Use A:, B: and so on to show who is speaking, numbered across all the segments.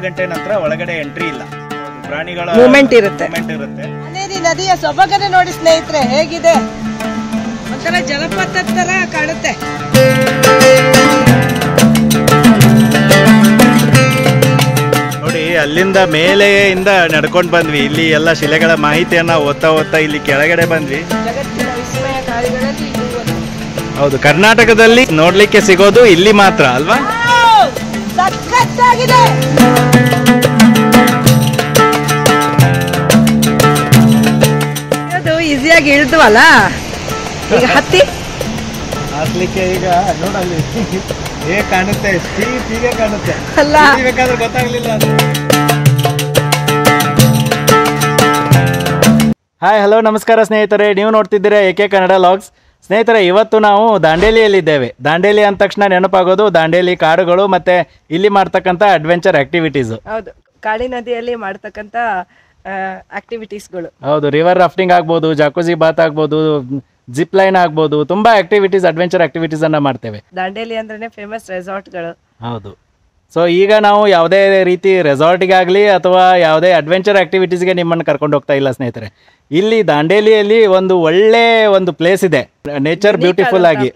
A: ಗಂಟೆ ನಂತರ ಒಳಗಡೆ ಎಂಟ್ರಿ ಇಲ್ಲ. ಪ್ರಾಣಿಗಳ
B: ಮೂವ್ಮೆಂಟ್ ಇರುತ್ತೆ.
C: ನದಿಯ ಸೊಬಗನ್ನು ನೋಡಿ ಸ್ನೇಹಿತರೆ, ಹೇಗಿದೆ, ಒಂಥರ ಜಲಪಾತ ತರ ಕಾಣುತ್ತೆ.
A: ನೋಡಿ, ಅಲ್ಲಿಂದ ಮೇಲೆಯಿಂದ ನಡ್ಕೊಂಡು ಬಂದ್ವಿ. ಇಲ್ಲಿ ಎಲ್ಲ ಶಿಲೆಗಳ ಮಾಹಿತಿಯನ್ನ ಓದ್ತಾ ಇಲ್ಲಿ ಕೆಳಗಡೆ ಬಂದ್ವಿ.
C: ಜಗತ್ತಿನ ವಿಸ್ಮಯಕಾರಿಗಳಲ್ಲಿ ಇದು ಒಂದು.
A: ಹೌದು, ಕರ್ನಾಟಕದಲ್ಲಿ ನೋಡ್ಲಿಕ್ಕೆ ಸಿಗೋದು ಇಲ್ಲಿ ಮಾತ್ರ ಅಲ್ವಾ?
C: ಸಖತ್ತಾಗಿದೆ. ಅದು ಈಸಿಯಾಗಿ ಇಳಿದ್ವಲ್ಲ, ಈಗ ಹತ್ಲಿಕ್ಕೆ
A: ಈಗ ನೋಡಲ್ಲಿ ಹೇಗೆ ಕಾಣುತ್ತೆ, ಸ್ಟೀಪ್ ಹೀಗೆ ಕಾಣುತ್ತೆ
C: ಅಲ್ಲ,
A: ಬೇಕಾದ್ರೆ ಗೊತ್ತಾಗ್ಲಿಲ್ಲ. ಹಾಯ್, ಹಲೋ, ನಮಸ್ಕಾರ ಸ್ನೇಹಿತರೆ. ನೀವು ನೋಡ್ತಿದ್ದೀರಾ AK ಕನ್ನಡ ಲಾಗ್ಸ್. ಸ್ನೇಹಿತರೆ, ಇವತ್ತು ನಾವು ದಾಂಡೇಲಿಯಲ್ಲಿದ್ದೇವೆ. ದಾಂಡೇಲಿ ಅಂದ ತಕ್ಷಣ ನೆನಪಾಗೋದು ದಾಂಡೇಲಿ ಕಾಡುಗಳು ಮತ್ತೆ ಇಲ್ಲಿ ಮಾಡ್ತಕ್ಕಂಥ ಅಡ್ವೆಂಚರ್ ಆಕ್ಟಿವಿಟೀಸ್.
C: ಹೌದು, ಕಾಳಿ ನದಿಯಲ್ಲಿ ಮಾಡ್ತಕ್ಕಂಥ ಆಕ್ಟಿವಿಟೀಸ್ಗಳು.
A: ಹೌದು, ರಿವರ್ ರಾಫ್ಟಿಂಗ್ ಆಗ್ಬೋದು, ಜಾಕುಜಿ ಬಾತ್ ಆಗ್ಬೋದು, ಜಿಪ್ ಲೈನ್ ಆಗ್ಬೋದು, ತುಂಬಾ ಆಕ್ಟಿವಿಟೀಸ್, ಅಡ್ವೆಂಚರ್ ಆಕ್ಟಿವಿಟೀಸ್ ಅನ್ನ ಮಾಡ್ತೇವೆ.
C: ದಾಂಡೇಲಿ ಅಂದ್ರೆ ಫೇಮಸ್ ರೆಸಾರ್ಟ್ಗಳು.
A: ಹೌದು. ಸೊ ಈಗ ನಾವು ಯಾವುದೇ ರೀತಿ ರೆಸಾರ್ಟ್ಗಾಗಲಿ ಅಥವಾ ಯಾವುದೇ ಅಡ್ವೆಂಚರ್ ಆಕ್ಟಿವಿಟೀಸ್ಗೆ ನಿಮ್ಮನ್ನು ಕರ್ಕೊಂಡು ಹೋಗ್ತಾ ಇಲ್ಲ ಸ್ನೇಹಿತರೆ. ಇಲ್ಲಿ ದಾಂಡೇಲಿಯಲ್ಲಿ ಒಂದು ಒಳ್ಳೆ ಒಂದು ಪ್ಲೇಸ್ ಇದೆ, ನೇಚರ್ ಬ್ಯೂಟಿಫುಲ್ ಆಗಿ.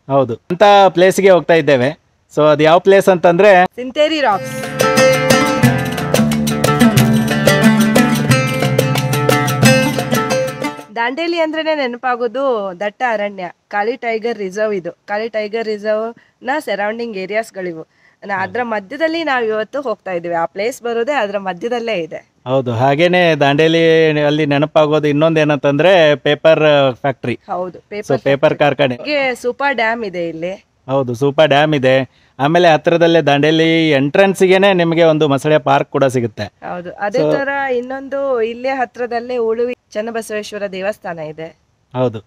A: ಹೌದು, ಅಂತ ಪ್ಲೇಸ್ಗೆ ಹೋಗ್ತಾ ಇದ್ದೇವೆ. ಸೊ ಅದು ಯಾವ ಪ್ಲೇಸ್ ಅಂತಂದ್ರೆ
C: ಸಿಂತೇರಿ ರಾಕ್ಸ್. ದಾಂಡೇಲಿ ಅಂದ್ರೇನೆ ನೆನಪಾಗೋದು ದಟ್ಟ ಅರಣ್ಯ. ಕಾಳಿ ಟೈಗರ್ ರಿಸರ್ವ್ ಇದು. ಕಾಳಿ ಟೈಗರ್ ರಿಸರ್ವ್ ನ ಸರೌಂಡಿಂಗ್ ಏರಿಯಾಸ್ಗಳಿವು. ಅದ್ರ ಮಧ್ಯದಲ್ಲಿ ನಾವು ಇವತ್ತು ಹೋಗ್ತಾ ಇದೀವಿ. ಆ ಪ್ಲೇಸ್ ಬರೋದೇ ಅದ್ರ ಮಧ್ಯದಲ್ಲೇ ಇದೆ.
A: ಹೌದು, ಹಾಗೇನೆ ದಾಂಡೇಲಿ ಅಲ್ಲಿ ನೆನಪಾಗೋದು ಇನ್ನೊಂದು ಏನಂತಂದ್ರೆ ಪೇಪರ್ ಫ್ಯಾಕ್ಟ್ರಿ.
C: ಹೌದು,
A: ಪೇಪರ್ ಕಾರ್ಖಾನೆ.
C: ಸೂಪರ್ ಡ್ಯಾಮ್ ಇದೆ ಇಲ್ಲಿ.
A: ಹೌದು, ಸೂಪರ್ ಡ್ಯಾಮ್ ಇದೆ. ಆಮೇಲೆ ಹತ್ರದಲ್ಲೇ ದಾಂಡೇಲಿ ಎಂಟ್ರೆನ್ಸ್ಗೆನೆ ನಿಮಗೆ ಒಂದು ಮೊಸಳೆ ಪಾರ್ಕ್ ಕೂಡ ಸಿಗುತ್ತೆ.
C: ಹೌದು, ಅದೇ ತರ ಇನ್ನೊಂದು ಇಲ್ಲೇ ಹತ್ರದಲ್ಲೇ ಉಳುವಿ ಚನ್ನಬಸವೇಶ್ವರ ದೇವಸ್ಥಾನ ಇದೆ.
A: ಹೌದು.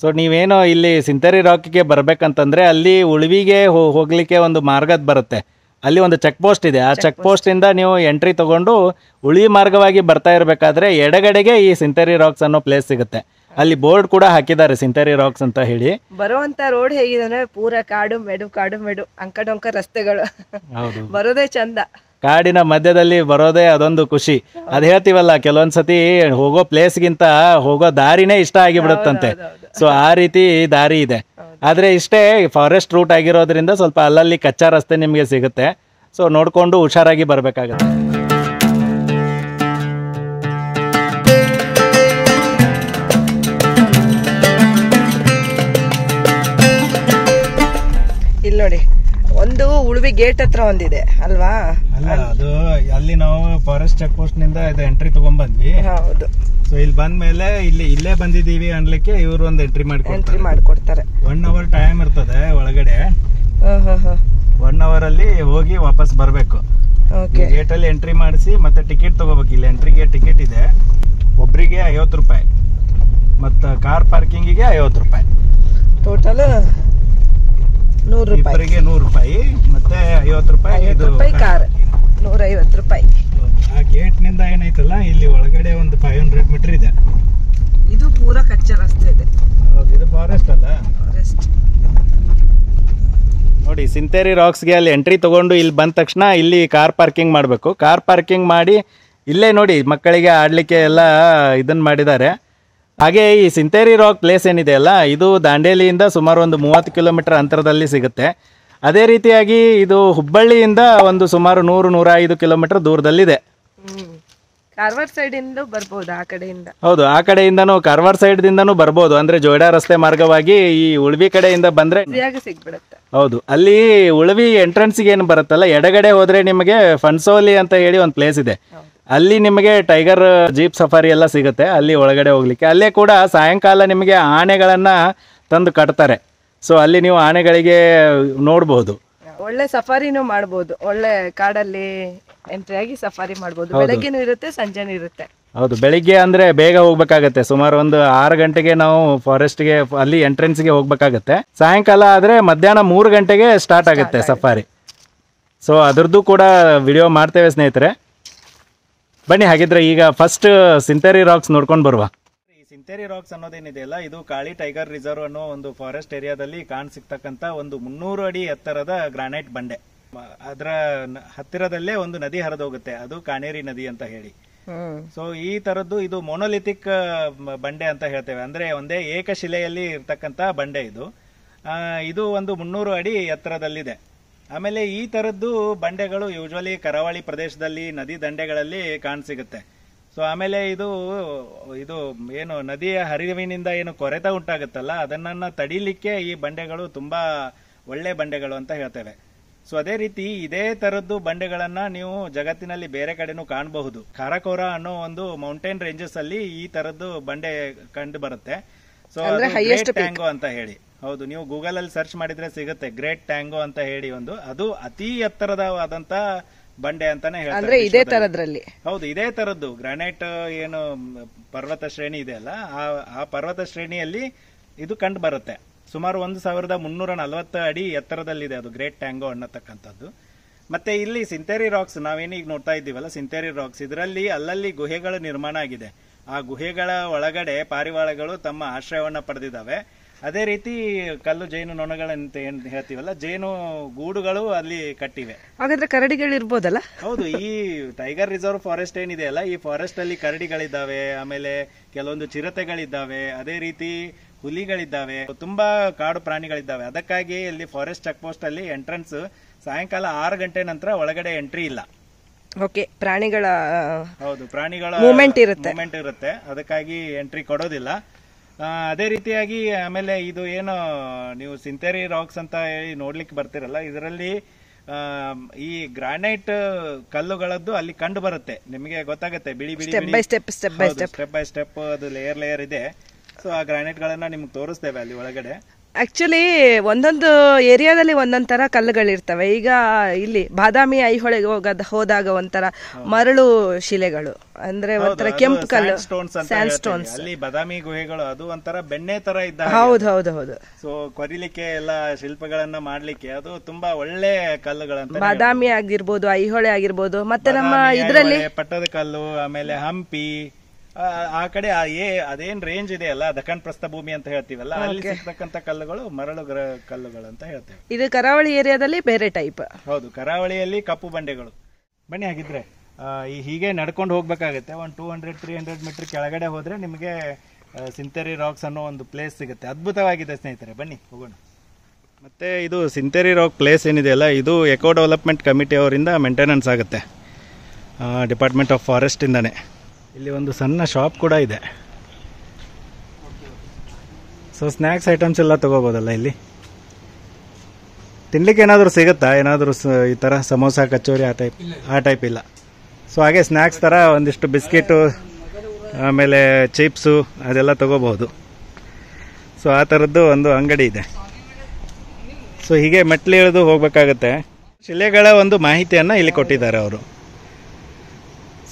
A: ಸೊ ನೀವೇನೋ ಇಲ್ಲಿ ಸಿಂತೇರಿ ರಾಕ್ಗೆ ಬರ್ಬೇಕಂತಂದ್ರೆ ಅಲ್ಲಿ ಉಳುವಿಗೆ ಹೋಗ್ಲಿಕ್ಕೆ ಒಂದು ಮಾರ್ಗದ ಬರುತ್ತೆ. ಅಲ್ಲಿ ಒಂದು ಚೆಕ್ ಪೋಸ್ಟ್ ಇದೆ. ಆ ಚೆಕ್ ಪೋಸ್ಟ್ ಇಂದ ನೀವು ಎಂಟ್ರಿ ತಗೊಂಡು ಉಳುವಿ ಮಾರ್ಗವಾಗಿ ಬರ್ತಾ ಇರಬೇಕಾದ್ರೆ ಎಡಗಡೆಗೆ ಈ ಸಿಂತೇರಿ ರಾಕ್ಸ್ ಅನ್ನೋ ಪ್ಲೇಸ್ ಸಿಗುತ್ತೆ. ಅಲ್ಲಿ ಬೋರ್ಡ್ ಕೂಡ ಹಾಕಿದ್ದಾರೆ, ಸಿಂತೇರಿ ರಾಕ್ಸ್ ಅಂತ ಹೇಳಿ.
C: ಬರುವಂತ ರೋಡ್ ಹೇಗಿದೆ ಅಂದ್ರೆ ಪೂರ ಕಾಡು ಮೇಡು ಅಂಕಡೊಂಕ ರಸ್ತೆಗಳು.
A: ಹೌದು,
C: ಬರೋದೇ ಚಂದ.
A: ಕಾಡಿನ ಮಧ್ಯದಲ್ಲಿ ಬರೋದೇ ಅದೊಂದು ಖುಷಿ. ಅದ್ ಹೇಳ್ತೀವಲ್ಲ, ಕೆಲವೊಂದ್ಸತಿ ಹೋಗೋ ಪ್ಲೇಸ್ಗಿಂತ ಹೋಗೋ ದಾರಿನೇ ಇಷ್ಟ ಆಗಿಬಿಡುತ್ತಂತೆ. ಸೊ ಆ ರೀತಿ ದಾರಿ ಇದೆ. ಆದ್ರೆ ಇಷ್ಟೇ, ಫಾರೆಸ್ಟ್ ರೂಟ್ ಆಗಿರೋದ್ರಿಂದ ಸ್ವಲ್ಪ ಅಲ್ಲಲ್ಲಿ ಕಚ್ಚಾ ರಸ್ತೆ ನಿಮಗೆ ಸಿಗುತ್ತೆ. ಸೊ ನೋಡ್ಕೊಂಡು ಹುಷಾರಾಗಿ ಬರ್ಬೇಕಾಗತ್ತೆ.
C: ಇಲ್ಲಿ ನೋಡಿ, ಒಂದು ಉಳುವಿ ಗೇಟ್ ಹತ್ರ ಒಂದಿದೆ ಅಲ್ವಾ?
A: ಅದು ಅಲ್ಲಿ ನಾವು ಫಾರೆಸ್ಟ್ ಚೆಕ್ ಪೋಸ್ಟ್ ನಿಂದ ಎಂಟ್ರಿ ತಗೊಂಡ್ ಬಂದ್ವಿ.
C: ಹೌದು.
A: ಸೊ ಇಲ್ಲಿ ಬಂದ್ಮೇಲೆ ಇಲ್ಲೇ ಬಂದಿದೀವಿ ಅನ್ಲಿಕ್ಕೆ ಇವರು ಒಂದು ಎಂಟ್ರಿ
C: ಮಾಡ್ಕೊಡ್ತಾರೆ.
A: 1 hour ಟೈಮ್ ಇರ್ತದೆ ಒಳಗಡೆ. 1 hour ಅಲ್ಲಿ ಹೋಗಿ ವಾಪಸ್ ಬರ್ಬೇಕು. ಗೇಟ್ ಅಲ್ಲಿ ಎಂಟ್ರಿ ಮಾಡಿಸಿ ಮತ್ತೆ ಟಿಕೆಟ್ ತಗೋಬೇಕು. ಇಲ್ಲಿ ಎಂಟ್ರಿಗೆ ಟಿಕೆಟ್ ಇದೆ, ಒಬ್ರಿಗೆ 50 ರೂಪಾಯಿ, ಮತ್ತ ಕಾರ್ ಪಾರ್ಕಿಂಗಿಗೆ 50 ರೂಪಾಯಿ,
C: ಟೋಟಲ್ 100 ರೂಪಾಯಿ.
A: ಇಬ್ಬರಿಗೆ 100 ರೂಪಾಯಿ, ಮತ್ತೆ 50 ರೂಪಾಯಿ ಇದು
C: ಕಾರ್, 150 ರೂಪಾಯಿ.
A: ಆ ಗೇಟ್ ನಿಂದ ಏನೈತಲ್ಲ, ಇಲ್ಲಿ ಒಳಗಡೆ ಒಂದು 500 ಮೀಟರ್ ಇದೆ.
C: ಇದು ಪೂರಾ ಕಚ್ಚಾ ರಸ್ತೆ ಇದೆ.
A: ಇದು ಫಾರೆಸ್ಟ್ ಅಲ್ಲ?
C: ಫಾರೆಸ್ಟ್.
A: ನೋಡಿ, ಸಿಂತೇರಿ ರಾಕ್ಸ್ಗೆ ಅಲ್ಲಿ ಎಂಟ್ರಿ ತಗೊಂಡು ಇಲ್ಲಿ ಬಂದ ತಕ್ಷಣ ಇಲ್ಲಿ ಕಾರ್ ಪಾರ್ಕಿಂಗ್ ಮಾಡಬೇಕು. ಕಾರ್ ಪಾರ್ಕಿಂಗ್ ಮಾಡಿ ಇಲ್ಲೇ ನೋಡಿ ಮಕ್ಕಳಿಗೆ ಆಡ್ಲಿಕ್ಕೆ ಎಲ್ಲ ಇದನ್ನ ಮಾಡಿದ್ದಾರೆ. ಹಾಗೆ ಈ ಸಿಂತೇರಿ ರಾಕ್ ಪ್ಲೇಸ್ ಏನಿದೆ ಅಲ್ಲ, ಇದು ದಾಂಡೇಲಿಯಿಂದ ಸುಮಾರು ಒಂದು 30 ಕಿಲೋಮೀಟರ್ ಅಂತರದಲ್ಲಿ ಸಿಗುತ್ತೆ. ಅದೇ ರೀತಿಯಾಗಿ ಇದು ಹುಬ್ಬಳ್ಳಿಯಿಂದ ಒಂದು ಸುಮಾರು 100-105 ಕಿಲೋಮೀಟರ್ ದೂರದಲ್ಲಿದೆ.
C: ಕಾರವಾರ ಸೈಡ್ ಇಂದ ಬರ್ಬೋದು, ಆ ಕಡೆಯಿಂದ.
A: ಹೌದು, ಆ ಕಡೆಯಿಂದನೂ ಕಾರವಾರ ಸೈಡ್ ದಿಂದನೂ ಬರ್ಬೋದು. ಅಂದ್ರೆ ಜೋಯ್ಡಾ ರಸ್ತೆ ಮಾರ್ಗವಾಗಿ ಈ ಉಳ್ವಿ ಕಡೆಯಿಂದ ಬಂದ್ರೆ
C: ಸಿಗ್ಬಿಡುತ್ತೆ.
A: ಹೌದು, ಅಲ್ಲಿ ಉಳ್ವಿ ಎಂಟ್ರೆನ್ಸ್ಗೆ ಏನು ಬರುತ್ತಲ್ಲ, ಎಡಗಡೆ ಹೋದ್ರೆ ನಿಮಗೆ ಫನ್ಸೋಲಿ ಅಂತ ಹೇಳಿ ಒಂದು ಪ್ಲೇಸ್ ಇದೆ. ಅಲ್ಲಿ ನಿಮಗೆ ಟೈಗರ್ ಜೀಪ್ ಸಫಾರಿ ಎಲ್ಲ ಸಿಗುತ್ತೆ. ಅಲ್ಲಿ ಒಳಗಡೆ ಹೋಗ್ಲಿಕ್ಕೆ ಅಲ್ಲೇ ಕೂಡ ಸಾಯಂಕಾಲ ನಿಮಗೆ ಆನೆಗಳನ್ನ ತಂದು ಕಟ್ತಾರೆ. ಸೊ ಅಲ್ಲಿ ನೀವು ಆನೆಗಳಿಗೆ ನೋಡ್ಬೋದು.
C: ಒಳ್ಳೆ ಸಫಾರಿನೂ ಮಾಡ್ಬೋದು. ಒಳ್ಳೆ ಕಾಡಲ್ಲಿ ಎಂಟ್ರಿ ಆಗಿ ಸಫಾರಿ ಮಾಡ್ಬೋದು. ಬೆಳಗ್ಗೆನೂ ಇರುತ್ತೆ, ಸಂಜೆನೂ ಇರುತ್ತೆ.
A: ಹೌದು, ಬೆಳಿಗ್ಗೆ ಅಂದ್ರೆ ಬೇಗ ಹೋಗ್ಬೇಕಾಗತ್ತೆ. ಸುಮಾರು ಒಂದು 6 ಗಂಟೆಗೆ ನಾವು ಫಾರೆಸ್ಟ್ಗೆ ಅಲ್ಲಿ ಎಂಟ್ರೆನ್ಸ್ಗೆ ಹೋಗ್ಬೇಕಾಗತ್ತೆ. ಸಾಯಂಕಾಲ ಆದ್ರೆ ಮಧ್ಯಾಹ್ನ 3 ಗಂಟೆಗೆ ಸ್ಟಾರ್ಟ್ ಆಗುತ್ತೆ ಸಫಾರಿ. ಸೊ ಅದ್ರದ್ದು ಕೂಡ ವಿಡಿಯೋ ಮಾಡ್ತೇವೆ ಸ್ನೇಹಿತರೆ. ಬನ್ನಿ, ಹಾಗಿದ್ರೆ ಈಗ ಫಸ್ಟ್ ಸಿಂತೇರಿ ರಾಕ್ಸ್ ನೋಡ್ಕೊಂಡು ಬರುವ. ಈ ಸಿಂತೇರಿ ರಾಕ್ಸ್ ಅನ್ನೋದೇನಿದೆಯಲ್ಲ, ಇದು ಕಾಳಿ ಟೈಗರ್ ರಿಸರ್ವ್ ಅನ್ನೋ ಒಂದು ಫಾರೆಸ್ಟ್ ಏರಿಯಾದಲ್ಲಿ ಕಾಣ ಸಿಗ್ತಕ್ಕಂತ ಒಂದು 300 ಅಡಿ ಎತ್ತರದ ಗ್ರಾನೈಟ್ ಬಂಡೆ. ಅದರ ಹತ್ತಿರದಲ್ಲೇ ಒಂದು ನದಿ ಹರಿದೋಗುತ್ತೆ, ಅದು ಕಾಣೇರಿ ನದಿ ಅಂತ ಹೇಳಿ. ಸೊ ಈ ತರದ್ದು ಇದು ಮೊನೋಲಿಥಿಕ್ ಬಂಡೆ ಅಂತ ಹೇಳ್ತೇವೆ, ಅಂದ್ರೆ ಒಂದೇ ಏಕಶಿಲೆಯಲ್ಲಿ ಇರ್ತಕ್ಕಂತ ಬಂಡೆ ಇದು. ಇದು ಒಂದು 300 ಅಡಿ ಎತ್ತರದಲ್ಲಿದೆ. ಆಮೇಲೆ ಈ ತರದ್ದು ಬಂಡೆಗಳು ಯೂಶುವಲಿ ಕರಾವಳಿ ಪ್ರದೇಶದಲ್ಲಿ ನದಿ ದಂಡೆಗಳಲ್ಲಿ ಕಾಣಸಿಗುತ್ತೆ. ಸೊ ಆಮೇಲೆ ಇದು ಏನು ನದಿಯ ಹರಿವಿನಿಂದ ಏನು ಕೊರೆತ ಉಂಟಾಗುತ್ತಲ್ಲ, ಅದನ್ನ ತಡಿಲಿಕ್ಕೆ ಈ ಬಂಡೆಗಳು ತುಂಬಾ ಒಳ್ಳೆ ಬಂಡೆಗಳು ಅಂತ ಹೇಳ್ತೇವೆ. ಸೊ ಅದೇ ರೀತಿ ಇದೇ ತರದ್ದು ಬಂಡೆಗಳನ್ನ ನೀವು ಜಗತ್ತಿನಲ್ಲಿ ಬೇರೆ ಕಡೆನೂ ಕಾಣಬಹುದು. ಕಾರಾಕೋರಾ ಅನ್ನೋ ಒಂದು ಮೌಂಟೇನ್ ರೇಂಜಸ್ ಅಲ್ಲಿ ಈ ತರದ್ದು ಬಂಡೆ ಕಂಡು ಬರುತ್ತೆ. ಸೊ ಗ್ರೇಟ್ ಟ್ಯಾಂಗೋ ಅಂತ ಹೇಳಿ, ಹೌದು, ನೀವು ಗೂಗಲ್ ಅಲ್ಲಿ ಸರ್ಚ್ ಮಾಡಿದ್ರೆ ಸಿಗುತ್ತೆ. ಗ್ರೇಟ್ ಟ್ಯಾಂಗೋ ಅಂತ ಹೇಳಿ ಅದು ಅತಿ ಎತ್ತರವಾದಂತ ಬಂಡೆ ಅಂತಾನೆ ಹೇಳ್ತಾರೆ ಇದೇ ತರದ್ರಲ್ಲಿ. ಹೌದು, ಇದೇ ತರದ್ದು ಗ್ರಾನೈಟ್ ಏನು ಪರ್ವತ ಶ್ರೇಣಿ ಇದೆ ಅಲ್ಲ, ಆ ಪರ್ವತ ಶ್ರೇಣಿಯಲ್ಲಿ ಇದು ಕಂಡು ಬರುತ್ತೆ. ಸುಮಾರು 1340 ಅಡಿ ಎತ್ತರದಲ್ಲಿದೆ ಅದು ಗ್ರೇಟ್ ಟ್ಯಾಂಗೋ ಅನ್ನತಕ್ಕಂಥದ್ದು. ಮತ್ತೆ ಇಲ್ಲಿ ಸಿಂಥೆರಿ ರಾಕ್ಸ್ ನಾವೇನೀಗ ನೋಡ್ತಾ ಇದ್ದೀವಲ್ಲ, ಸಿಂಥೆರಿ ರಾಕ್ಸ್, ಇದರಲ್ಲಿ ಅಲ್ಲಲ್ಲಿ ಗುಹೆಗಳ ನಿರ್ಮಾಣ ಆಗಿದೆ. ಆ ಗುಹೆಗಳ ಒಳಗಡೆ ಪಾರಿವಾಳಗಳು ತಮ್ಮ ಆಶ್ರಯವನ್ನ ಪಡೆದಿದ್ದಾವೆ. ಅದೇ ರೀತಿ ಕಲ್ಲು ಜೇನು ನೊಣಗಳಂತ ಏನ್ ಹೇಳ್ತೀವಲ್ಲ, ಜೇನು ಗೂಡುಗಳು ಅಲ್ಲಿ ಕಟ್ಟಿವೆ. ಹಾಗಾದ್ರೆ ಕರಡಿಗಳು ಇರ್ಬೋದಲ್ಲ? ಹೌದು, ಈ ಟೈಗರ್ ರಿಸರ್ವ್ ಫಾರೆಸ್ಟ್ ಏನಿದೆ ಅಲ್ಲ, ಈ ಫಾರೆಸ್ಟ್ ಅಲ್ಲಿ ಕರಡಿಗಳಿದ್ದಾವೆ, ಆಮೇಲೆ ಕೆಲವೊಂದು ಚಿರತೆಗಳಿದ್ದಾವೆ, ಅದೇ ರೀತಿ ಹುಲಿಗಳಿದ್ದಾವೆ, ತುಂಬಾ ಕಾಡು ಪ್ರಾಣಿಗಳಿದ್ದಾವೆ. ಅದಕ್ಕಾಗಿ ಇಲ್ಲಿ ಫಾರೆಸ್ಟ್ ಚೆಕ್ ಪೋಸ್ಟ್ ಅಲ್ಲಿ ಎಂಟ್ರೆನ್ಸ್ ಸಾಯಂಕಾಲ 6 ಗಂಟೆ ನಂತರ ಒಳಗಡೆ ಎಂಟ್ರಿ ಇಲ್ಲ. ಓಕೆ, ಪ್ರಾಣಿಗಳ ಮೂವ್ಮೆಂಟ್ ಇರುತ್ತೆ, ಅದಕ್ಕಾಗಿ ಎಂಟ್ರಿ ಕೊಡೋದಿಲ್ಲ. ಅದೇ ರೀತಿಯಾಗಿ ಆಮೇಲೆ ಇದು ಏನು ನೀವು ಸಿಂಥೆರಿ ರಾಕ್ಸ್ ಅಂತ ಹೇಳಿ ನೋಡ್ಲಿಕ್ಕೆ ಬರ್ತಿರಲ್ಲ, ಇದರಲ್ಲಿ ಈ ಗ್ರಾನೈಟ್ ಕಲ್ಲುಗಳದ್ದು ಅಲ್ಲಿ ಕಂಡು ಬರುತ್ತೆ. ನಿಮಗೆ ಗೊತ್ತಾಗುತ್ತೆ, ಬಿಳಿ ಬಿಳಿ ಸ್ಟೆಪ್ ಬೈ ಸ್ಟೆಪ್ ಅದು ಲೇಯರ್ ಇದೆ. ಸೊ ಆ ಗ್ರಾನೈಟ್ ಗಳನ್ನ ನಿಮ್ಗೆ ತೋರಿಸ್ತೇವೆ ಅಲ್ಲಿ ಒಳಗಡೆ. ಆಕ್ಚುಲಿ ಒಂದೊಂದು ಏರಿಯಾದಲ್ಲಿ ಒಂದೊಂದ್ ತರ ಕಲ್ಲುಗಳಿರ್ತವೆ. ಈಗ ಇಲ್ಲಿ ಬಾದಾಮಿ ಐಹೊಳೆಗೆ ಹೋದಾಗ ಒಂಥರ ಮರಳು ಶಿಲೆಗಳು, ಅಂದ್ರೆ ಒಂಥರ ಕೆಂಪು ಕಲ್ಲು, ಸ್ಯಾಂಡ್ ಸ್ಟೋನ್ಸ್. ಅಲ್ಲಿ ಬಾದಾಮಿ ಗುಹೆಗಳು ಅದು ಒಂಥರ ಬೆಣ್ಣೆ ತರ ಇದ್ದ. ಹೌದು. ಸೊ ಕೊರಿಲಿಕ್ಕೆ ಎಲ್ಲ ಶಿಲ್ಪಗಳನ್ನ ಮಾಡ್ಲಿಕ್ಕೆ ಅದು ತುಂಬಾ ಒಳ್ಳೆ ಕಲ್ಲುಗಳಂತ. ಬಾದಾಮಿ ಆಗಿರ್ಬೋದು, ಐಹೊಳೆ ಆಗಿರ್ಬೋದು, ಮತ್ತೆ ನಮ್ಮ ಇದರಲ್ಲಿ ಪಟ್ಟದ ಕಲ್ಲು, ಆಮೇಲೆ ಹಂಪಿ, ಆ ಕಡೆ ಅದೇನ್ ರೇಂಜ್ ಇದೆ ಅಲ್ಲ, ದಖನ್ ಪ್ರಸ್ಥಭೂಮಿ ಅಂತ ಹೇಳ್ತೀವಲ್ಲ, ಅಲ್ಲಿ ಸಿಗ್ತಕ್ಕಂತ ಕಲ್ಲುಗಳು ಮರಳು ಕಲ್ಲುಗಳು ಅಂತ ಹೇಳ್ತೇವೆ. ಇದು ಕರಾವಳಿ ಏರಿಯಾದಲ್ಲಿ ಬೇರೆ ಟೈಪ್. ಹೌದು, ಕರಾವಳಿಯಲ್ಲಿ ಕಪ್ಪು ಬಂಡೆಗಳು. ಬನ್ನಿ, ಹಾಗಿದ್ರೆ ಹೀಗೆ ನಡ್ಕೊಂಡು ಹೋಗ್ಬೇಕಾಗತ್ತೆ. ಒಂದು 200-300 ಮೀಟರ್ ಕೆಳಗಡೆ ಹೋದ್ರೆ ನಿಮಗೆ ಸಿಂಥೆರಿ ರಾಕ್ಸ್ ಅನ್ನೋ ಒಂದು ಪ್ಲೇಸ್ ಸಿಗುತ್ತೆ. ಅದ್ಭುತವಾಗಿದೆ ಸ್ನೇಹಿತರೆ, ಬನ್ನಿ ಹೋಗೋಣ. ಮತ್ತೆ ಇದು ಸಿಂಥೆರಿ ರಾಕ್ ಪ್ಲೇಸ್ ಏನಿದೆಯಲ್ಲ, ಇದು ಎಕೋ ಡೆವಲಪ್ಮೆಂಟ್ ಕಮಿಟಿ ಅವರಿಂದ ಮೇಂಟೆನೆನ್ಸ್ ಆಗುತ್ತೆ, ಡಿಪಾರ್ಟ್ಮೆಂಟ್ ಆಫ್ ಫಾರೆಸ್ಟ್ ಇಂದಾನೆ. ಇಲ್ಲಿ ಒಂದು ಸಣ್ಣ ಶಾಪ್ ಕೂಡ ಇದೆ. ಸೊ ಸ್ನ್ಯಾಕ್ಸ್ ಐಟಮ್ಸ್ ಎಲ್ಲ ತಗೋಬೋದಲ್ಲ ಇಲ್ಲಿ. ತಿನ್ಲಿಕ್ಕೆ ಏನಾದರೂ ಸಿಗುತ್ತಾ? ಏನಾದರೂ ಈ ಥರ ಸಮೋಸ, ಕಚೋರಿ ಆ ಟೈಪ್ ಇಲ್ಲ. ಸೊ ಹಾಗೆ ಸ್ನ್ಯಾಕ್ಸ್ ಥರ ಒಂದಿಷ್ಟು ಬಿಸ್ಕಿಟು, ಆಮೇಲೆ ಚಿಪ್ಸು ಅದೆಲ್ಲ ತಗೋಬಹುದು. ಸೊ ಆ ಥರದ್ದು ಒಂದು ಅಂಗಡಿ ಇದೆ. ಸೊ ಹೀಗೆ ಮೆಟ್ಲು ಇಳಿದು ಹೋಗ್ಬೇಕಾಗತ್ತೆ. ಶಿಲೆಗಳ ಒಂದು ಮಾಹಿತಿಯನ್ನು ಇಲ್ಲಿ ಕೊಟ್ಟಿದ್ದಾರೆ ಅವರು.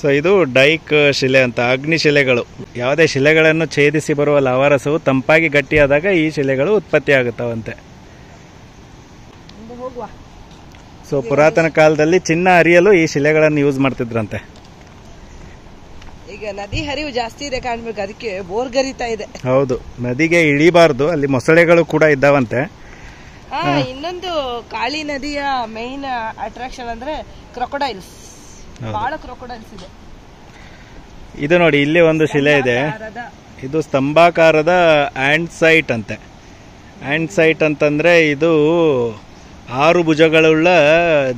A: ಸೊ ಇದು ಡೈಕ್ ಶಿಲೆ ಅಂತ, ಅಗ್ನಿ ಶಿಲೆಗಳು. ಯಾವುದೇ ಶಿಲೆಗಳನ್ನು ಛೇದಿಸಿ ಬರುವ ಲಾವಾರಸವು ತಂಪಾಗಿ ಗಟ್ಟಿಯಾದಾಗ ಈ ಶಿಲೆಗಳು ಉತ್ಪತ್ತಿ ಆಗುತ್ತವಂತೆ. ಸೊ ಪುರಾತನ ಕಾಲದಲ್ಲಿ ಚಿನ್ನ ಅರಿಯಲು ಈ ಶಿಲೆಗಳನ್ನು ಯೂಸ್ ಮಾಡ್ತಿದ್ರಂತೆ. ಈಗ ನದಿ ಹರಿವು ಜಾಸ್ತಿ ಇದೆ ಕಾಣ್ಬೇಕು, ಅದಕ್ಕೆ ಬೋರ್ ಗರಿತಾ ಇದೆ. ಹೌದು, ನದಿಗೆ ಇಳಿಬಾರ್ದು, ಅಲ್ಲಿ ಮೊಸಳೆಗಳು ಕೂಡ ಇದ್ದಾವಂತೆ. ಇನ್ನೊಂದು ಕಾಳಿ ನದಿಯ ಮೈನ್ ಅಟ್ರಾಕ್ಷನ್ ಅಂದ್ರೆ ಕ್ರೊಕೊಡೈಲ್ಸ್. ಬಹಳ ಕ್ರೊಕೊಡೈಲ್ಸ್ ಇದೆ. ಇದು ನೋಡಿ, ಇಲ್ಲಿ ಒಂದು ಶಿಲೆ ಇದೆ. ಇದು ಸ್ತಂಭಾಕಾರದ ಆಂಡ್ಸೈಟ್ ಅಂತೆ. ಆಂಡ್ಸೈಟ್ ಅಂತಂದ್ರೆ ಇದು 6 ಭುಜಗಳುಳ್ಳ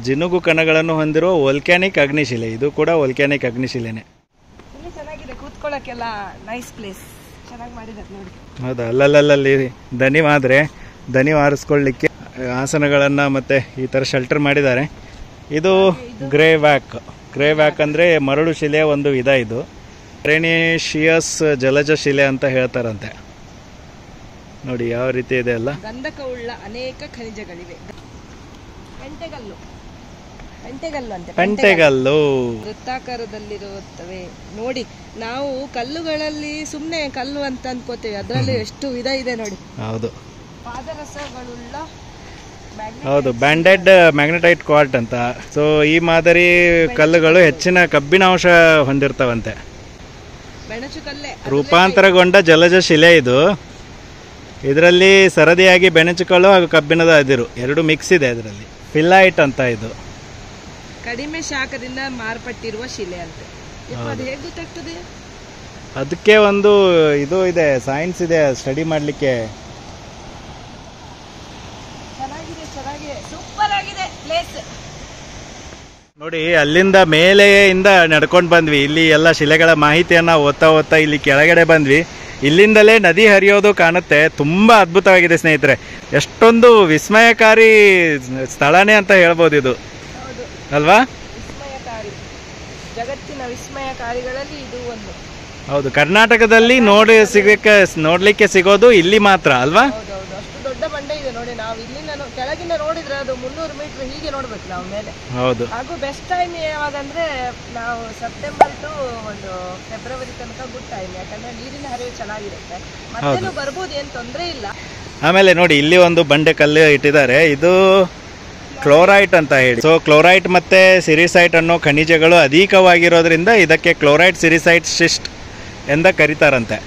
A: ಜಿನುಗು ಕಣಗಳನ್ನು ಹೊಂದಿರುವ ವೋಲ್ಕ್ಯಾನಿಕ್ ಅಗ್ನಿಶಿಲೆ. ಇದು ಕೂಡ ವೋಲ್ಕ್ಯಾನಿಕ್ ಅಗ್ನಿಶಿಲೆನೆ. ಚೆನ್ನಾಗಿದೆ, ಕೂತ್ಕೊಳ್ಳೋಕೆಲ್ಲ ನೈಸ್ ಪ್ಲೇಸ್, ಚೆನ್ನಾಗಿ ಮಾಡಿದ್ದಾರೆ ನೋಡಿ. ಹೌದಾ? ಅಲ್ಲಲ್ಲಿ ದನಿ ಆರಿಸ್ಕೊಳ್ಳಿಕ್ಕೆ ಆಸನಗಳನ್ನ ಮತ್ತೆ ಈ ತರ ಶೆಲ್ಟರ್ ಮಾಡಿದ್ದಾರೆ. ಇದು ಗ್ರೇ ವ್ಯಾಕ್ ಅಂದ್ರೆ ಮರಳು ಶಿಲೆಯ ಒಂದು ವಿಧ. ಇದು ಟ್ರೆನೇಶಿಯಸ್ ಜಲಜ ಶಿಲೆ ಅಂತ ಹೇಳ್ತಾರಂತೆ. ನೋಡಿ ಯಾವ ರೀತಿ ಇದೆ ಅಲ್ಲ. ಗಂಧಕವುಳ್ಳ ಅನೇಕ ಖನಿಜಗಳಿವೆ. ಪೆಂಟೆಗಲ್ಲು ವೃತ್ತಾಕಾರದಲ್ಲಿರುತ್ತವೆ. ನೋಡಿ, ನಾವು ಕಲ್ಲುಗಳಲ್ಲಿ ಸುಮ್ನೆ ಕಲ್ಲು ಅಂತ ಅನ್ಕೋತೇವೆ, ಅದರಲ್ಲಿ ಎಷ್ಟು ವಿಧ ಇದೆ ನೋಡಿ. ಹೌದು, ಪಾದರಸಗಳುಳ್ಳ, ಹೌದು, ಬ್ಯಾಂಡೆಡ್ ಮ್ಯಾಗ್ನೆಟೈಟ್ ಕ್ವಾರ್ಟ್ ಅಂತ. ಸೊ ಈ ಮಾದರಿ ಕಲ್ಲುಗಳು ಹೆಚ್ಚಿನ ಕಬ್ಬಿಣಾಂಶ ಹೊಂದಿರ್ತಾವಂತೆ. ರೂಪಾಂತರಗೊಂಡ ಜಲಜ ಶಿಲೆ ಇದು. ಇದರಲ್ಲಿ ಸರದಿಯಾಗಿ ಬೆಣಚುಕಲ್ಲು ಹಾಗೂ ಕಬ್ಬಿಣದ ಅದಿರು ಎರಡು ಮಿಕ್ಸ್ ಇದೆ ಇದರಲ್ಲಿ. ಫಿಲೈಟ್ ಅಂತ ಇದು.
C: ಕಡಿಮೆ ಶಾಖದಿಂದ ಮಾರ್ಪಟ್ಟಿರುವ ಶಿಲೆ ಅಂತೆ. ಅದು ಹೇಗೆ ಗೊತ್ತಾಗ್ತದೆ?
A: ಅದಕ್ಕೆ ಒಂದು ಇದು ಇದೆ, ಸೈನ್ಸ್ ಇದೆ ಸ್ಟಡಿ ಮಾಡ್ಲಿಕ್ಕೆ.
C: ಚೆನ್ನಾಗಿದೆ, ಸೂಪರ್ ಆಗಿದೆ ಪ್ಲೇಸ್.
A: ನೋಡಿ, ಅಲ್ಲಿಂದ ಮೇಲೆಯಿಂದ ನಡ್ಕೊಂಡು ಬಂದ್ವಿ. ಇಲ್ಲಿ ಎಲ್ಲ ಶಿಲೆಗಳ ಮಾಹಿತಿಯನ್ನ ಓದ್ತಾ ಇಲ್ಲಿ ಕೆಳಗಡೆ ಬಂದ್ವಿ. ಇಲ್ಲಿಂದಲೇ ನದಿ ಹರಿಯೋದು ಕಾಣುತ್ತೆ. ತುಂಬಾ ಅದ್ಭುತವಾಗಿದೆ ಸ್ನೇಹಿತರೆ. ಎಷ್ಟೊಂದು ವಿಸ್ಮಯಕಾರಿ ಸ್ಥಳನೇ ಅಂತ ಹೇಳ್ಬೋದು ಇದು, ಅಲ್ವಾ?
C: ವಿಸ್ಮಯಕಾರಿ, ಜಗತ್ತಿನ ವಿಸ್ಮಯಕಾರಿಗಳಲ್ಲಿ ಇದು ಒಂದು.
A: ಹೌದು, ಕರ್ನಾಟಕದಲ್ಲಿ ನೋಡ್ಲಿಕ್ಕೆ ಸಿಗೋದು ಇಲ್ಲಿ ಮಾತ್ರ ಅಲ್ವಾ?
C: ಹೌದೌದು, ಅಷ್ಟು ದೊಡ್ಡ ಬಂಡೆ ಇದೆ ನೋಡಿ. ನಾವು ಇಲ್ಲಿಂದ ಕೆಳಗಿಂದ ನೋಡಿದ್ರೆ ಅದು 300 ಮೀಟರ್ ಹೀಗೆ ನೋಡ್ಬೇಕು ನಾವು ಮೇಲೆ.
A: ಹೌದು.
C: ಹಾಗೂ ಬೆಸ್ಟ್ ಟೈಮ್ ಯಾವಾಗಂದ್ರೆ ನಾವು ಸೆಪ್ಟೆಂಬರ್ ಟು ಒಂದು ಫೆಬ್ರವರಿ ತನಕ ಗುಡ್ ಟೈಮ್, ಯಾಕಂದ್ರೆ ನೀರಿನ ಹರಿವು ಚೆನ್ನಾಗಿರುತ್ತೆ. ಮತ್ತೆ ಬರ್ಬೋದು, ಏನ್ ತೊಂದರೆ ಇಲ್ಲ. ಆಮೇಲೆ
A: ನೋಡಿ, ಇಲ್ಲಿ ಒಂದು ಬಂಡೆ ಕಲ್ಲು ಇಟ್ಟಿದ್ದಾರೆ. ಇದು ಕ್ಲೋರೈಟ್ ಅಂತ ಹೇಳಿ. ಸೊ ಕ್ಲೋರೈಟ್ ಮತ್ತೆ ಸಿರಿಸೈಟ್ ಅನ್ನೋ ಖನಿಜಗಳು ಅಧಿಕವಾಗಿರೋದ್ರಿಂದ ಇದಕ್ಕೆ ಕ್ಲೋರೈಟ್ ಸಿರಿಸೈಟ್ ಶಿಸ್ಟ್ ಎಂದ ಕರೀತಾರಂತೆ.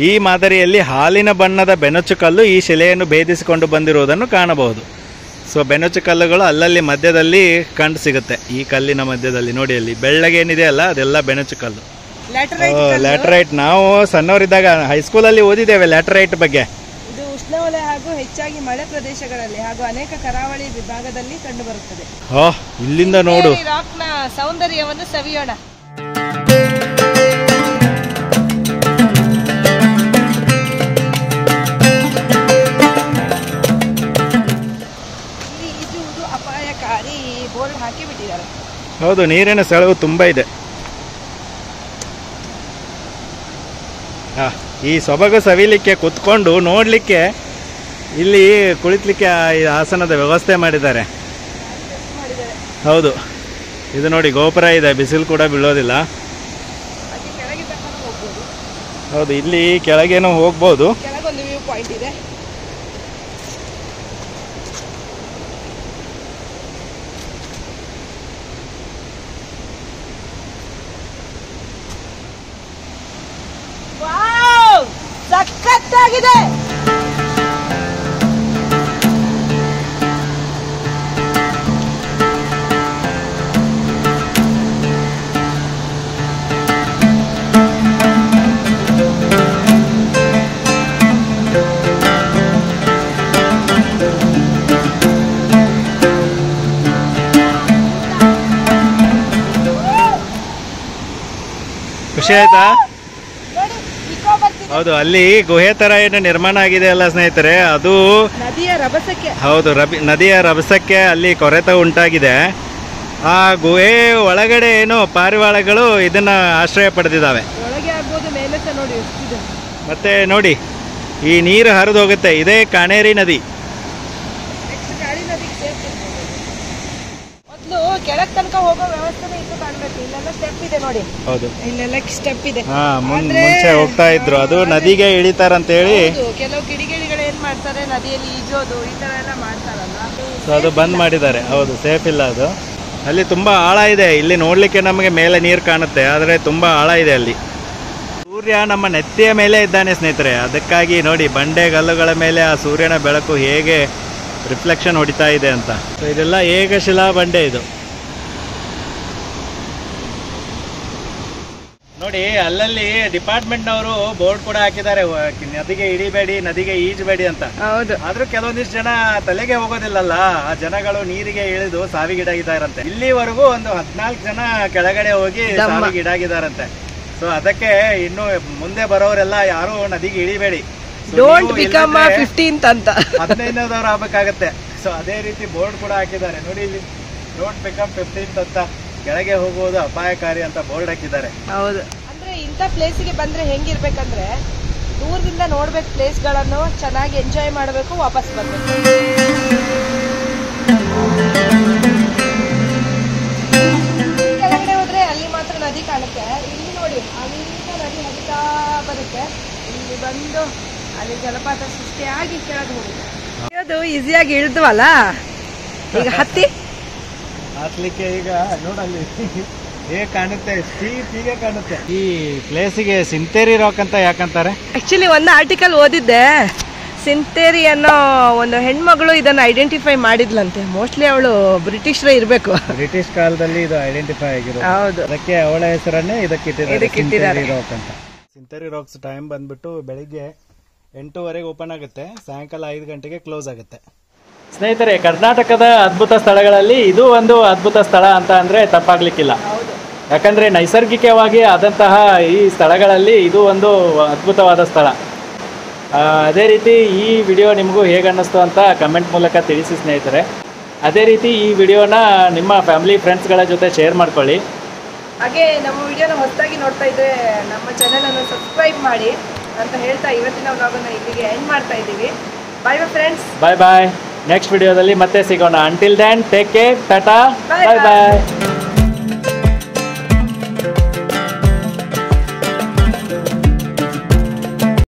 A: ಈ ಮಾದರಿಯಲ್ಲಿ ಹಾಲಿನ ಬಣ್ಣದ ಬೆನಚು ಕಲ್ಲು ಈ ಶಿಲೆಯನ್ನು ಭೇದಿಸಿಕೊಂಡು ಬಂದಿರುವುದನ್ನು ಕಾಣಬಹುದು. ಸೊ ಬೆನಚು ಕಲ್ಲುಗಳು ಅಲ್ಲಲ್ಲಿ ಮಧ್ಯದಲ್ಲಿ ಕಂಡು ಸಿಗುತ್ತೆ. ಈ ಕಲ್ಲಿನ ಮಧ್ಯದಲ್ಲಿ ನೋಡಿ, ಅಲ್ಲಿ ಬೆಳ್ಳಗೇನಿದೆ ಅಲ್ಲ, ಅದೆಲ್ಲ ಬೆನಚು ಕಲ್ಲು, ಲ್ಯಾಟರೈಟ್. ನಾವು ಸಣ್ಣವರಿದ್ದಾಗ ಹೈಸ್ಕೂಲಲ್ಲಿ ಓದಿದ್ದೇವೆ ಲ್ಯಾಟರೈಟ್ ಬಗ್ಗೆ.
C: ಇದು ಉಷ್ಣವಲಯ ಹಾಗೂ ಹೆಚ್ಚಾಗಿ ಮಳೆ ಪ್ರದೇಶಗಳಲ್ಲಿ ಹಾಗೂ ಅನೇಕ ಕರಾವಳಿ ವಿಭಾಗದಲ್ಲಿ ಕಂಡುಬರುತ್ತದೆ.
A: ಇಲ್ಲಿಂದ ನೋಡು
C: ರಾಕ್ನ ಸೌಂದರ್ಯವನ್ನು ಸವಿಯೋಣ. ಅಪಾಯಕಾರಿ ಬೋರ್ಡ್ ಹಾಕಿ ಬಿಟ್ಟಿದ್ದಾರೆ.
A: ಹೌದು, ನೀರಿನ ಸೆಳವು ತುಂಬಾ ಇದೆ. ಈ ಸೊಬಗು ಸವಿಲಿಕ್ಕೆ ಕುತ್ಕೊಂಡು ನೋಡ್ಲಿಕ್ಕೆ ಇಲ್ಲಿ ಕುಳಿತಲಿಕ್ಕೆ ಆಸನದ ವ್ಯವಸ್ಥೆ ಮಾಡಿದ್ದಾರೆ. ಹೌದು, ಇದು ನೋಡಿ ಗೋಪುರ ಇದೆ, ಬಿಸಿಲು ಕೂಡ ಬೀಳೋದಿಲ್ಲ. ಹೌದು, ಇಲ್ಲಿ ಕೆಳಗೇನೋ ಹೋಗ್ಬೋದು.
C: ಕೆಳಗೊಂದು ವ್ಯೂ ಪಾಯಿಂಟ್ ಇದೆ. ಸಖತ್ತಾಗಿದೆ.
A: ಖುಷಿ ಆಯ್ತಾ? ಹೌದು, ಅಲ್ಲಿ ಗುಹೆ ತರ ಏನು ನಿರ್ಮಾಣ ಆಗಿದೆ ಅಲ್ಲ ಸ್ನೇಹಿತರೆ, ಅದು
C: ನದಿಯ ರಭಸಕ್ಕೆ.
A: ಹೌದು, ನದಿಯ ರಭಸಕ್ಕೆ ಅಲ್ಲಿ ಕೊರೆತ ಉಂಟಾಗಿದೆ. ಆ ಗುಹೆ ಒಳಗಡೆ ಏನು ಪಾರಿವಾಳಗಳು ಇದನ್ನ ಆಶ್ರಯ ಪಡೆದಿದ್ದಾವೆ.
C: ಒಳಗೆ ಆಗ್ಬೋದು, ಮೇಲೆ ನೋಡಿ.
A: ಮತ್ತೆ ನೋಡಿ, ಈ ನೀರು ಹರಿದು ಹೋಗುತ್ತೆ. ಇದೇ ಕಾಣೇರಿ ನದಿ.
C: ಮೊದಲು ಕೆಳಗ್ ತನಕ ಹೋಗೋ ವ್ಯವಸ್ಥೆ ಇತ್ತು ಕಾಣ್ಬೇಕು. ಇಲ್ಲೆಲ್ಲ ಸ್ಟೆಪ್ ಇದೆ ನೋಡಿ.
A: ಹೌದು,
C: ಇಲ್ಲೆಲ್ಲ ಸ್ಟೆಪ್ ಇದೆ.
A: ಮುಂಚೆ ಹೋಗ್ತಾ ಇದ್ರು, ಅದು ನದಿಗೆ ಇಳಿತಾರಂತ ಹೇಳಿ
C: ಕೆಲವು ಕಿಡಿಗೇಡಿಗಳು ಏನ್ ಮಾಡ್ತಾರೆ, ನದಿಯಲ್ಲಿ ಈಜೋದು ಈ ತರ ಎಲ್ಲ ಮಾಡ್ತಾರಲ್ಲ,
A: ಅದು ಬಂದ್ ಮಾಡಿದ್ದಾರೆ. ಹೌದು, ಸೇಫ್ ಇಲ್ಲ ಅದು. ಅಲ್ಲಿ ತುಂಬಾ ಆಳ ಇದೆ. ಇಲ್ಲಿ ನೋಡ್ಲಿಕ್ಕೆ ನಮಗೆ ಮೇಲೆ ನೀರು ಕಾಣುತ್ತೆ, ಆದ್ರೆ ತುಂಬಾ ಆಳ ಇದೆ ಅಲ್ಲಿ. ಸೂರ್ಯ ನಮ್ಮ ನೆತ್ತಿಯ ಮೇಲೆ ಇದ್ದಾನೆ ಸ್ನೇಹಿತರೆ. ಅದಕ್ಕಾಗಿ ನೋಡಿ, ಬಂಡೆಗಲ್ಲುಗಳ ಮೇಲೆ ಆ ಸೂರ್ಯನ ಬೆಳಕು ಹೇಗೆ ರಿಫ್ಲೆಕ್ಷನ್ ಹೊಡಿತಾ ಇದೆ ಅಂತ. ಇದೆಲ್ಲ ಏಕಶಿಲಾ ಬಂಡೆ ಇದು. ನೋಡಿ, ಅಲ್ಲಲ್ಲಿ ಡಿಪಾರ್ಟ್ಮೆಂಟ್ನವರು ಬೋರ್ಡ್ ಕೂಡ ಹಾಕಿದ್ದಾರೆ, ನದಿಗೆ ಇಳಿಬೇಡಿ, ನದಿಗೆ ಈಜಬೇಡಿ ಅಂತ.
C: ಹೌದು,
A: ಆದ್ರೂ ಕೆಲವೊಂದಿಷ್ಟು ಜನ ತಲೆಗೆ ಹೋಗೋದಿಲ್ಲಲ್ಲ, ಆ ಜನಗಳು ನೀರಿಗೆ ಇಳಿದು ಸಾವಿಗೀಡಾಗಿದ್ದಾರಂತೆ. ಇಲ್ಲಿವರೆಗೂ ಒಂದು 14 ಜನ ಕೆಳಗಡೆ ಹೋಗಿ ಸಾವಿಗೀಡಾಗಿದ್ದಾರಂತೆ. ಸೊ ಅದಕ್ಕೆ ಇನ್ನು ಮುಂದೆ ಬರೋರೆಲ್ಲ ಯಾರು ನದಿಗೆ ಇಳಿಬೇಡಿ,
C: ಡೋಂಟ್ ಬಿಕಮ್ 15th ಅಂತ
A: 15ದವ್ರು ಆಗ್ಬೇಕಾಗತ್ತೆ. ಸೊ ಅದೇ ರೀತಿ ಬೋರ್ಡ್ ಕೂಡ ಹಾಕಿದ್ದಾರೆ ನೋಡಿ, ಇಲ್ಲಿ ಡೋಂಟ್ ಬಿಕಮ್ 15th ಅಂತ, ಕೆಳಗೆ ಹೋಗುವುದು ಅಪಾಯಕಾರಿ ಅಂತ ಬೋರ್ಡ್ ಹಾಕಿದ್ದಾರೆ.
C: ಹೌದು, ಅಂದ್ರೆ ಇಂಥ ಪ್ಲೇಸಿಗೆ ಬಂದ್ರೆ ಹೆಂಗಿರ್ಬೇಕಂದ್ರೆ ದೂರದಿಂದ ನೋಡ್ಬೇಕು, ಪ್ಲೇಸ್ಗಳನ್ನು ಚೆನ್ನಾಗಿ ಎಂಜಾಯ್ ಮಾಡಬೇಕು, ವಾಪಸ್ ಬರ್ಬೇಕು. ಕೆಳಗಡೆ ಹೋದ್ರೆ ಅಲ್ಲಿ ಮಾತ್ರ ನದಿ ಕಾಣುತ್ತೆ. ಇಲ್ಲಿ ನೋಡಿ, ಅಲ್ಲಿಂದ ನದಿ ಹರಿತಾ ಬರುತ್ತೆ. ಇಲ್ಲಿ ಬಂದು ಅಲ್ಲಿ ಜಲಪಾತ ಸೃಷ್ಟಿಯಾಗಿ ಕೆಳಗೆ ಹೋಗುತ್ತೆ. ಅದು ಈಸಿಯಾಗಿ ಇಳಿದ್ವಲ್ಲ, ಈಗ ಹತ್ಲಿಕ್ಕೆ
A: ಈಗ ನೋಡಲ್ಲಿ ಹೇಗೆ ಕಾಣುತ್ತೆ, ಸ್ಟೀಪ್ ಹೀಗೆ ಕಾಣುತ್ತೆ. ಈ ಪ್ಲೇಸಿಗೆ ಸಿಂತೇರಿ ರಾಕ್ ಅಂತ ಯಾಕಂತಾರೆ?
C: ಆಕ್ಚುಲಿ ಒಂದು ಆರ್ಟಿಕಲ್ ಓದಿದ್ದೆ, ಸಿಂತೇರಿ ಅನ್ನೋ ಒಂದು ಹೆಣ್ಮಗಳು ಇದನ್ನ ಐಡೆಂಟಿಫೈ ಮಾಡಿದ್ಲಂತೆ. ಮೋಸ್ಟ್ಲಿ ಅವಳು ಬ್ರಿಟಿಷರೇ ಇರಬೇಕು.
A: ಬ್ರಿಟಿಷ್ ಕಾಲದಲ್ಲಿ ಇದು ಐಡೆಂಟಿಫೈ ಆಗಿರೋದು.
C: ಹೌದು,
A: ಅದಕ್ಕೆ ಅವಳ ಹೆಸರನ್ನೇ ಇದಕ್ಕೆ
C: ಇಟ್ಟಿದ್ದಾರೆ.
A: ಸಿಂತೇರಿ ರಾಕ್ ಅಂತ. ಸಿಂತೇರಿ ರಾಕ್ಸ್ ಟೈಮ್ ಬಂದ್ಬಿಟ್ಟು ಬೆಳಿಗ್ಗೆ 8:00 ಓಪನ್ ಆಗುತ್ತೆ, ಸಾಯಂಕಾಲ 5 ಗಂಟೆಗೆ ಕ್ಲೋಸ್ ಆಗುತ್ತೆ. ಸ್ನೇಹಿತರೆ, ಕರ್ನಾಟಕದ ಅದ್ಭುತ ಸ್ಥಳಗಳಲ್ಲಿ ಇದು ಒಂದು ಅದ್ಭುತ ಸ್ಥಳ ಅಂತ ಅಂದರೆ ತಪ್ಪಾಗ್ಲಿಕ್ಕಿಲ್ಲ. ಯಾಕಂದರೆ ನೈಸರ್ಗಿಕವಾಗಿ ಆದಂತಹ ಈ ಸ್ಥಳಗಳಲ್ಲಿ ಇದು ಒಂದು ಅದ್ಭುತವಾದ ಸ್ಥಳ. ಅದೇ ರೀತಿ ಈ ವಿಡಿಯೋ ನಿಮಗೂ ಹೇಗೆ ಅನ್ನಿಸ್ತು ಅಂತ ಕಮೆಂಟ್ ಮೂಲಕ ತಿಳಿಸಿ ಸ್ನೇಹಿತರೆ. ಅದೇ ರೀತಿ ಈ ವಿಡಿಯೋನ ನಿಮ್ಮ ಫ್ಯಾಮಿಲಿ ಫ್ರೆಂಡ್ಸ್ಗಳ ಜೊತೆ ಶೇರ್ ಮಾಡ್ಕೊಳ್ಳಿ.
C: ಹಾಗೆ ನಮ್ಮ ವಿಡಿಯೋನ ಹೊಸದಾಗಿ ನೋಡ್ತಾ ಇದ್ರೆ ನಮ್ಮ ಚಾನಲನ್ನು ಸಬ್ಸ್ಕ್ರೈಬ್ ಮಾಡಿ ಅಂತ ಹೇಳ್ತಾ ಇವತ್ತಿನ ವ್ಲಾಗನ್ನು ಇಲ್ಲಿಗೆ ಎಂಡ್ ಮಾಡ್ತಾ ಇದ್ದೀವಿ. ಬಾಯ್ ಬಾಯ್ ಫ್ರೆಂಡ್ಸ್.
A: ಬಾಯ್ ಬಾಯ್. ನೆಕ್ಸ್ಟ್ ವಿಡಿಯೋದಲ್ಲಿ ಮತ್ತೆ ಸಿಗೋಣ. Until then take care. Tata. Bye ಬಾಯ್.